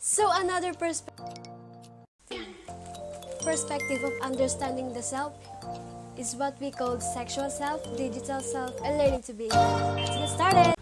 So another perspective of understanding the self is what we call sexual self, digital self, and learning to be. Let's get started!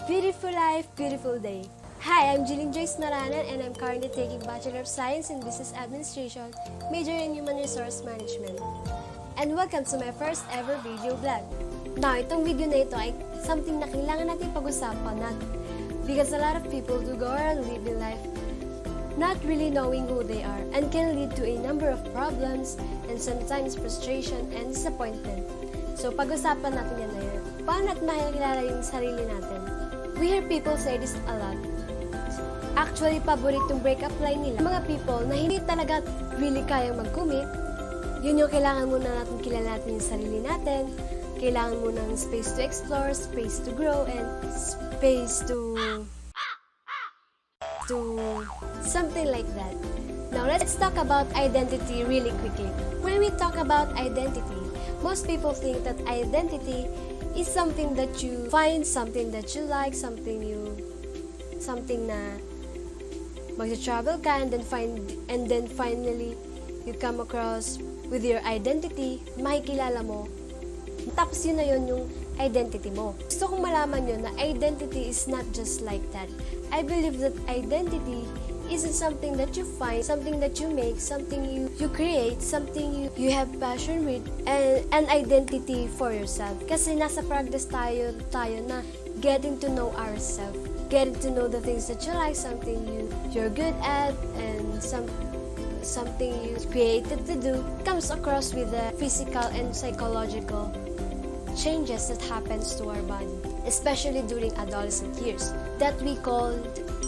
Beautiful life, beautiful day. Hi, I'm Jillian Joyce Naranan and I'm currently taking Bachelor of Science in Business Administration, major in Human Resource Management. And welcome to my first ever video vlog. Now, itong video na ito ay something na kailangan natin pag-usapan because a lot of people do go around living life not really knowing who they are and can lead to a number of problems and sometimes frustration and disappointment. So, pag-usapan natin yan ngayon. Paano natin makikilala yung sarili natin? We hear people say this a lot. Actually, paboritong breakup line nila. Mga people na hindi talaga really kayang mag-commit, yun yung kailangan muna natin kilala natin yung sarili natin. Kailangan muna ng space to explore, space to grow, and space to something like that. Now, let's talk about identity really quickly. When we talk about identity, most people think that identity is something that you find, something that you like, something na mag-travel ka and then finally you come across with your identity, makikilala mo. Tapos yun na yun yung identity mo. Gusto kong malaman yun na identity is not just like that. I believe that identity isn't something that you find, something that you make, something you create, something you have passion with, and an identity for yourself. Kasi nasa progress tayo na getting to know ourselves, getting to know the things that you like, something you're good at, and something you created to do comes across with the physical and psychological changes that happens to our body, especially during adolescent years, that we call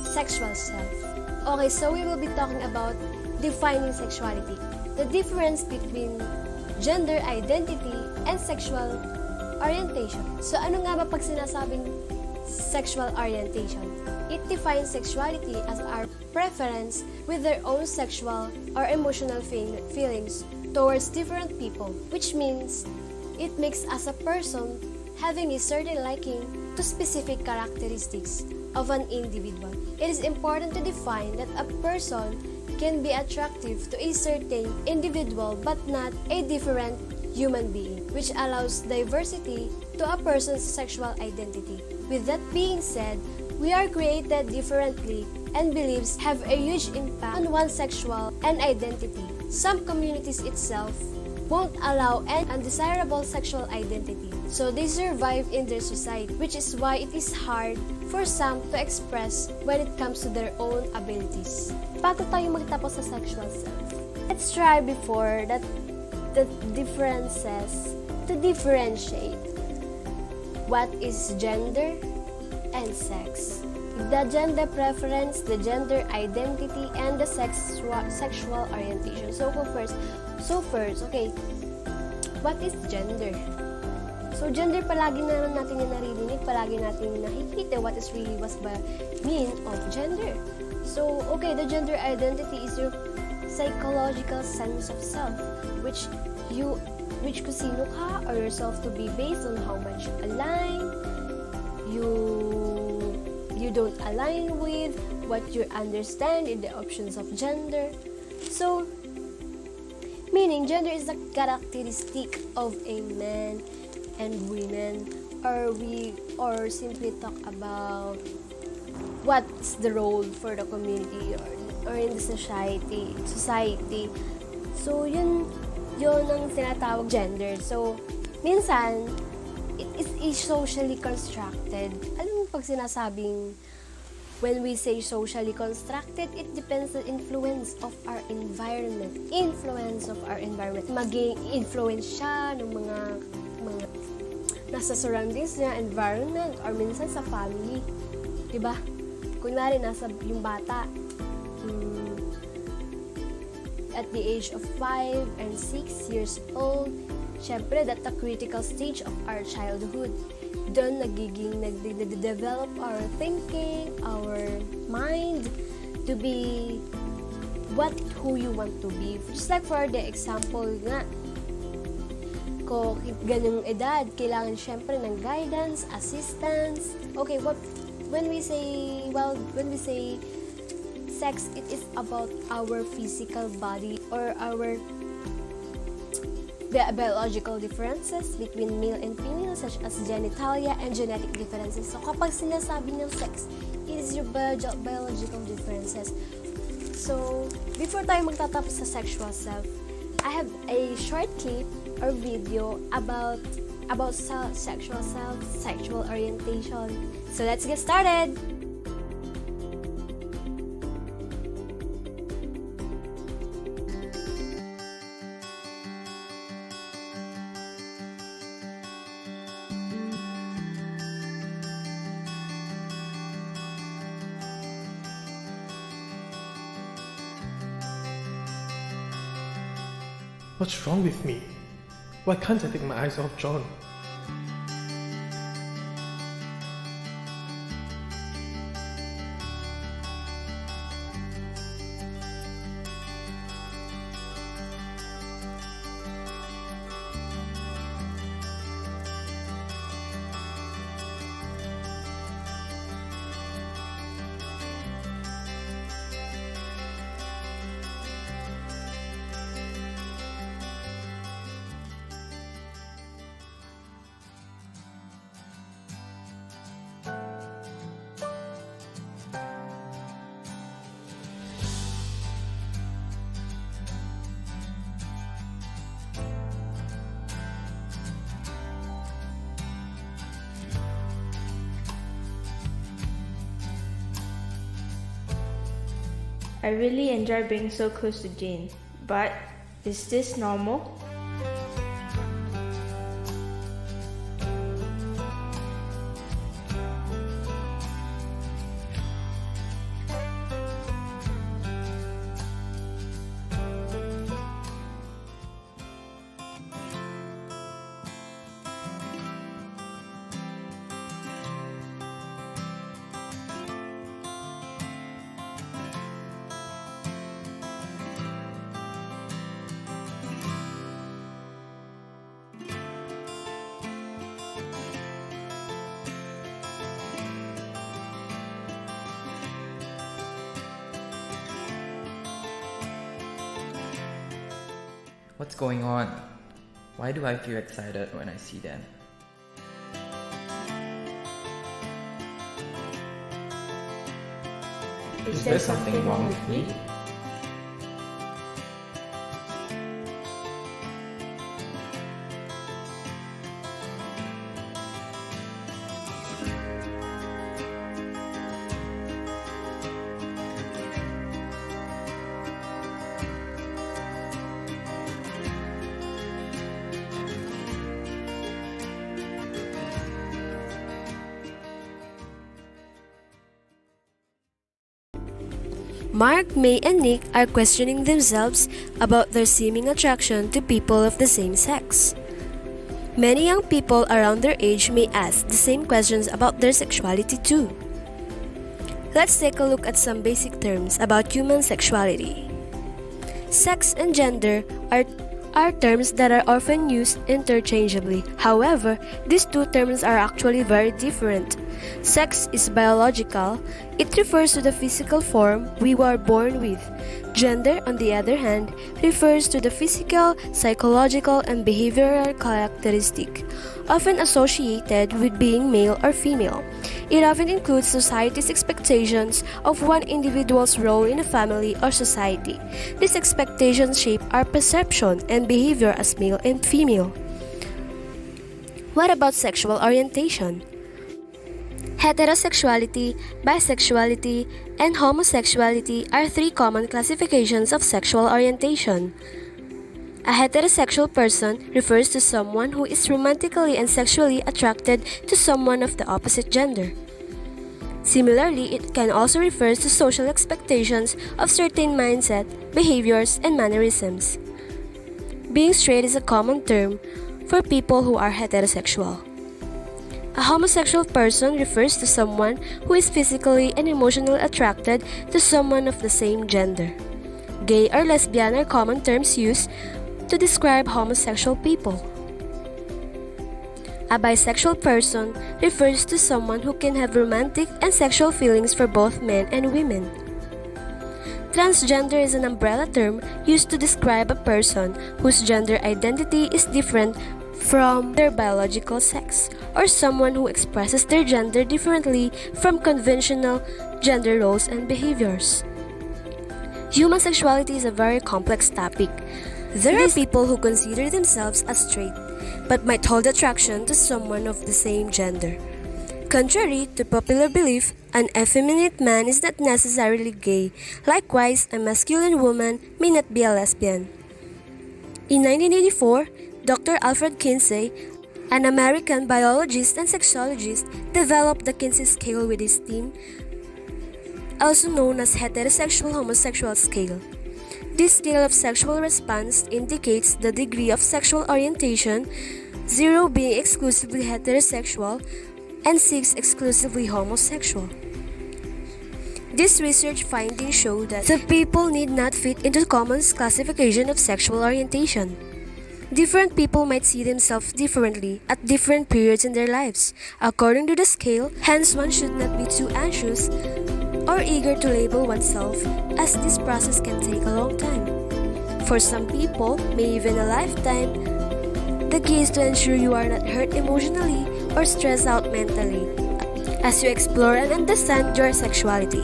sexual self. Okay, so we will be talking about defining sexuality. The difference between gender identity and sexual orientation. So ano nga ba pag sinasabing sexual orientation? It defines sexuality as our preference with their own sexual or emotional feelings towards different people, which means it makes us a person having a certain liking to specific characteristics of an individual. It is important to define that a person can be attractive to a certain individual but not a different human being, which allows diversity to a person's sexual identity. With that being said, we are created differently and beliefs have a huge impact on one's sexual and identity. Some communities itself won't allow an undesirable sexual identity, so they survive in their society, which is why it is hard for some to express when it comes to their own abilities. Bago tayo magtapos sa sexual self, let's try before that the differences to differentiate what is gender and sex. The gender preference, the gender identity, and the sexual orientation. So first, okay, what is gender? So gender, palagi na natin yung naririnig, palagi natin nakikita what the mean of gender. So, okay, the gender identity is your psychological sense of self, which kung sino ka or yourself to be based on how much you align, you don't align with, what you understand in the options of gender. So, meaning gender is the characteristic of a man and women, or simply talk about what's the role for the community or in the society. So, yun ang tinatawag gender. So, minsan, it is socially constructed. Alam mo pag sinasabing, when we say socially constructed, it depends on influence of our environment. Maging influence siya ng mga nasa surroundings niya, environment, or minsan sa family. Diba? Kunwari, nasa yung bata, at the age of 5 and 6 years old, Syempre, that's the critical stage of our childhood. Doon nagde-develop our thinking, our mind to be who you want to be. Just like for the example nga, ko ganung edad, kailangan syempre ng guidance, assistance. Okay, when we say sex, it is about our physical body or our biological differences between male and female, such as genitalia and genetic differences. So kapag sinasabi ng sex, it is your biological differences. So before tayo magtatapos sa sexual self, I have a short clip or video about sexual self, sexual orientation. So let's get started. What's wrong with me? Why can't I take my eyes off John? I really enjoy being so close to Jane, but is this normal? What's going on? Why do I feel excited when I see them? Is there something wrong with me? Mark, May, and Nick are questioning themselves about their seeming attraction to people of the same sex. Many young people around their age may ask the same questions about their sexuality too. Let's take a look at some basic terms about human sexuality. Sex and gender are terms that are often used interchangeably. However, these two terms are actually very different. Sex is biological. It refers to the physical form we were born with. Gender, on the other hand, refers to the physical, psychological, and behavioral characteristic, often associated with being male or female. It often includes society's expectations of one individual's role in a family or society. These expectations shape our perception and behavior as male and female. What about sexual orientation? Heterosexuality, bisexuality, and homosexuality are three common classifications of sexual orientation. A heterosexual person refers to someone who is romantically and sexually attracted to someone of the opposite gender. Similarly, it can also refer to social expectations of certain mindset, behaviors, and mannerisms. Being straight is a common term, for people who are heterosexual. A homosexual person refers to someone who is physically and emotionally attracted to someone of the same gender. Gay or lesbian are common terms used to describe homosexual people. A bisexual person refers to someone who can have romantic and sexual feelings for both men and women. Transgender is an umbrella term used to describe a person whose gender identity is different from their biological sex, or someone who expresses their gender differently from conventional gender roles and behaviors. Human sexuality is a very complex topic. There are people who consider themselves as straight, but might hold attraction to someone of the same gender. Contrary to popular belief, an effeminate man is not necessarily gay. Likewise, a masculine woman may not be a lesbian. In 1984, Dr. Alfred Kinsey, an American biologist and sexologist, developed the Kinsey scale with his team, also known as heterosexual-homosexual scale. This scale of sexual response indicates the degree of sexual orientation, 0 being exclusively heterosexual and 6 exclusively homosexual. This research findings show that the people need not fit into common classification of sexual orientation. Different people might see themselves differently at different periods in their lives. According to the scale, hence one should not be too anxious or eager to label oneself, as this process can take a long time. For some people, maybe even a lifetime. The key is to ensure you are not hurt emotionally or stressed out mentally as you explore and understand your sexuality.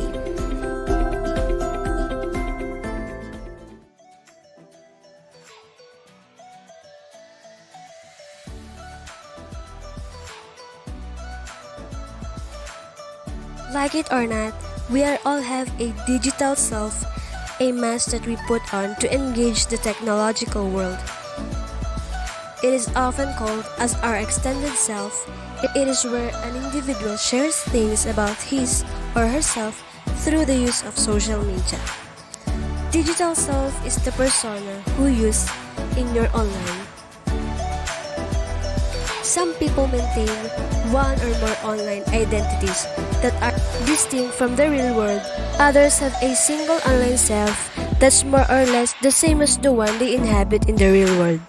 Like it or not, we are all have a digital self, a mask that we put on to engage the technological world. It is often called as our extended self. It is where an individual shares things about his or herself through the use of social media. Digital self is the persona who you use in your online. Some people maintain one or more online identities that are distinct from the real world. Others have a single online self that's more or less the same as the one they inhabit in the real world.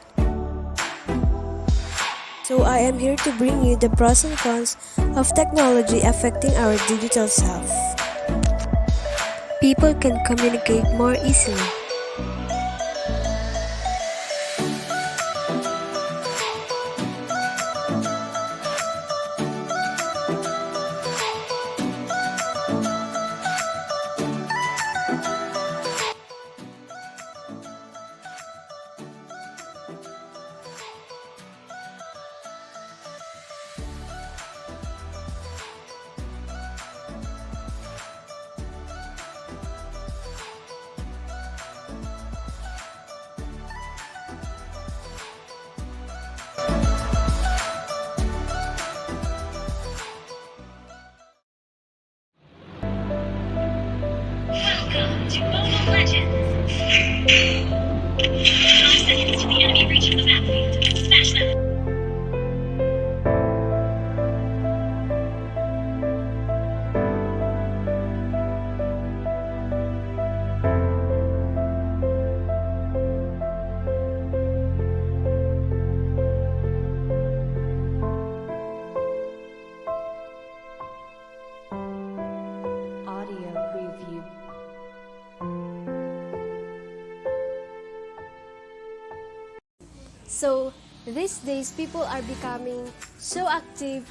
So I am here to bring you the pros and cons of technology affecting our digital self. People can communicate more easily. Welcome to Mobile Legends! 5 seconds to the enemy reaching the battlefield. Smash them! Audio review. So, these days, people are becoming so active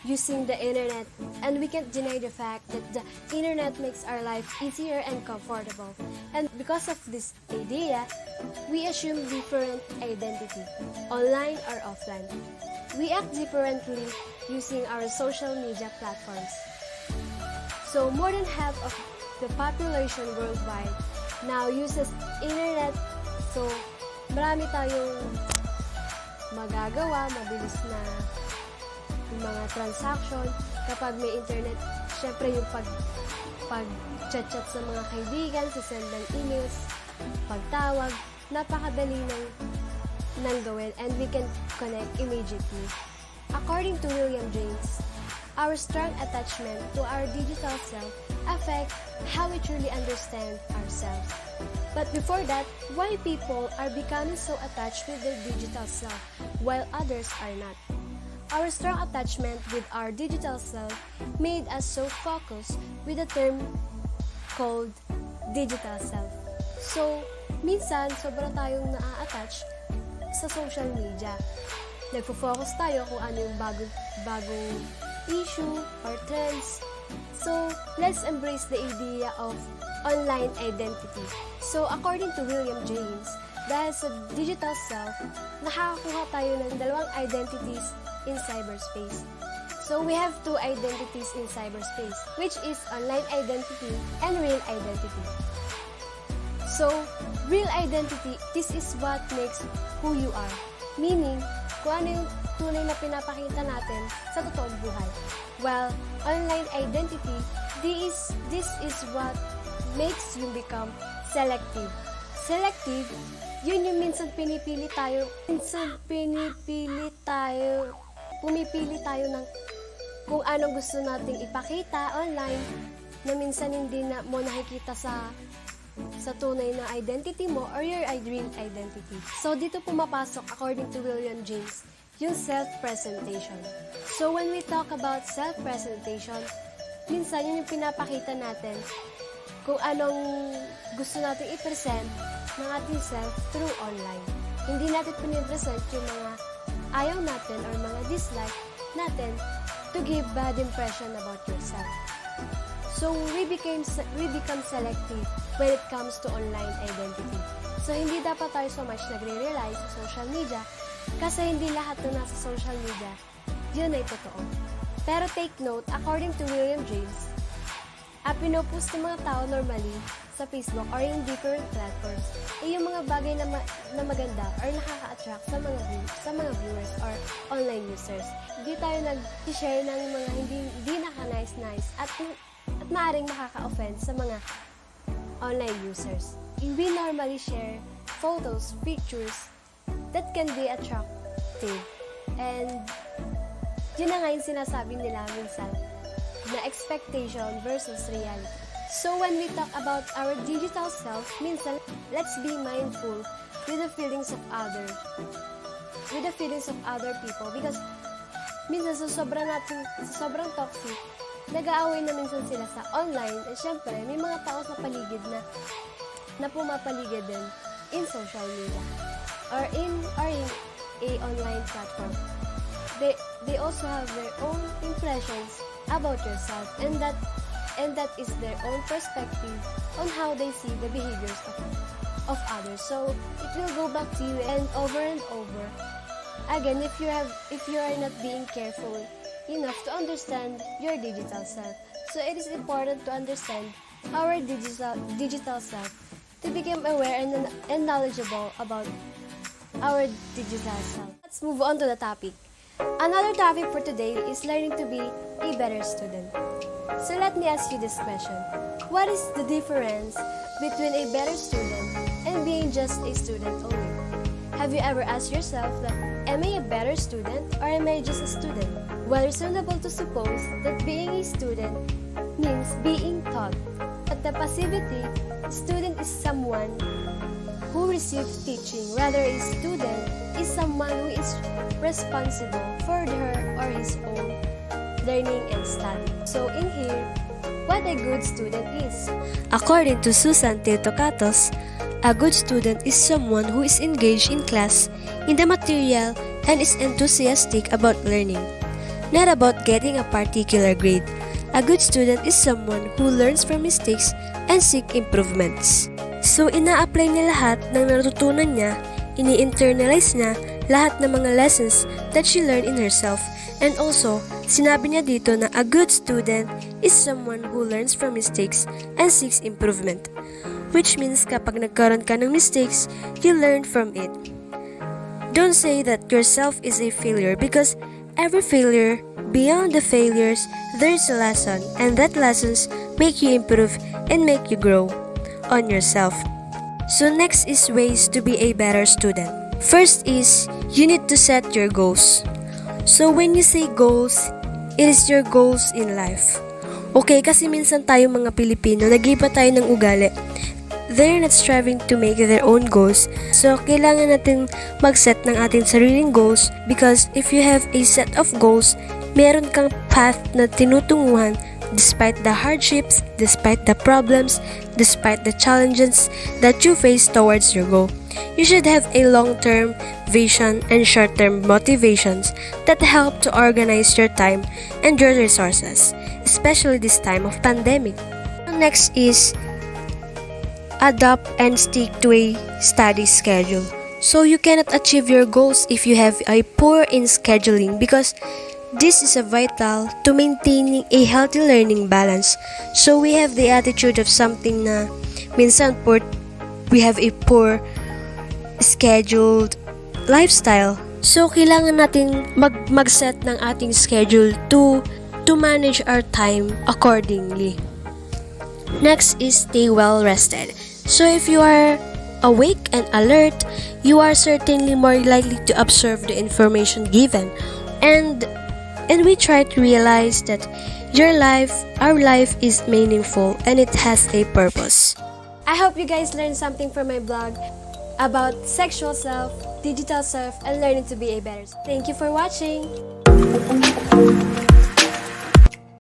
using the internet, and we can't deny the fact that the internet makes our life easier and comfortable. And because of this idea, we assume different identity, online or offline. We act differently using our social media platforms. So, more than half of the population worldwide now uses internet. So, marami tayong magagawa, mabilis na yung mga transaction. Kapag may internet, syempre yung pag-chat-chat sa mga kaibigan, send ng emails, pagtawag, napakadali ng nang gawin and we can connect immediately. According to William James, our strong attachment to our digital self affect how we truly understand ourselves. But before that, why people are becoming so attached with their digital self while others are not? Our strong attachment with our digital self made us so focused with the term called digital self. So, minsan, sobra tayong na-attach sa social media. Nagpo-focus tayo kung ano yung bagong issue or trends. So, let's embrace the idea of online identity. So, according to William James, dahil sa digital self, nakakakuha tayo ng dalawang identities in cyberspace. So, we have two identities in cyberspace, which is online identity and real identity. So, real identity, this is what makes who you are. Meaning, kung ano yung tunay na pinapakita natin sa totoong buhay. While online identity, this is what makes you become selective. Selective, yun yung minsan pumipili tayo ng kung anong gusto nating ipakita online na minsan hindi na mo nakikita sa tunay na identity mo or your real identity. So, dito pumapasok, according to William James, yung self-presentation. So, when we talk about self-presentation, minsan yun yung pinapakita natin kung anong gusto natin i-present ng ating self through online. Hindi natin pinipresent yung mga ayaw natin or mga dislike natin to give bad impression about yourself. So, we become selective when it comes to online identity. So, hindi dapat tayo so much nagre-rely sa social media kasi hindi lahat na nasa social media, yun ay totoo. Pero take note, according to William James, pinopost ng mga tao normally sa Facebook or in different platforms ay yung mga bagay na maganda or nakaka-attract sa mga viewers or online users. Hindi tayo nag-share ng mga hindi naka-nice at maaaring makaka-offend sa mga online users. We normally share photos, pictures that can be attractive. And yun na nga yung sinasabi nila minsan na expectation versus reality. So when we talk about our digital self, minsan, let's be mindful with the feelings of other people because minsan sa sobrang toxic, nag-aaway na minsan sila sa online and syempre may mga tao sa paligid na pumapaligid din in social media or in a online platform. They also have their own impressions about yourself and that is their own perspective on how they see the behaviors of others. So it will go back to you and over. Again, if you are not being careful enough to understand your digital self. So it is important to understand our digital self to become aware and knowledgeable about our digital self. Let's move on to the topic. Another topic for today is learning to be a better student. So let me ask you this question. What is the difference between a better student and being just a student only? Have you ever asked yourself that, am I a better student or am I just a student? Well, reasonable to suppose that being a student means being taught. At the passivity, student is someone who receives teaching, rather a student is someone who is responsible for her or his own learning and study. So in here, what a good student is. According to Susan Theotokatos, a good student is someone who is engaged in class, in the material, and is enthusiastic about learning, not about getting a particular grade. A good student is someone who learns from mistakes and seek improvements. So, ina-apply niya lahat ng natutunan niya, ini-internalize niya lahat ng mga lessons that she learned in herself. And also, sinabi niya dito na a good student is someone who learns from mistakes and seeks improvement. Which means kapag nagkaroon ka ng mistakes, you learn from it. Don't say that yourself is a failure because every failure, beyond the failures, there's a lesson, and that lessons make you improve and make you grow on yourself. So next is ways to be a better student. First is, you need to set your goals. So when you say goals, it is your goals in life. Okay, kasi minsan tayo mga Pilipino, nag-iba tayo ng ugali. They're not striving to make their own goals. So, kailangan natin mag-set ng ating sariling goals because if you have a set of goals, meron kang path na tinutunguhan despite the hardships, despite the problems, despite the challenges that you face towards your goal. You should have a long-term vision and short-term motivations that help to organize your time and your resources, especially this time of pandemic. Next is adopt and stick to a study schedule. So you cannot achieve your goals if you have a poor in scheduling because this is a vital to maintaining a healthy learning balance. So we have the attitude of something na minsan we have a poor scheduled lifestyle. So kailangan natin mag-set ng ating schedule to manage our time accordingly. Next is stay well rested. So if you are awake and alert, you are certainly more likely to absorb the information given. And we try to realize that our life is meaningful and it has a purpose. I hope you guys learned something from my blog about sexual self, digital self, and learning to be a better. Thank you for watching.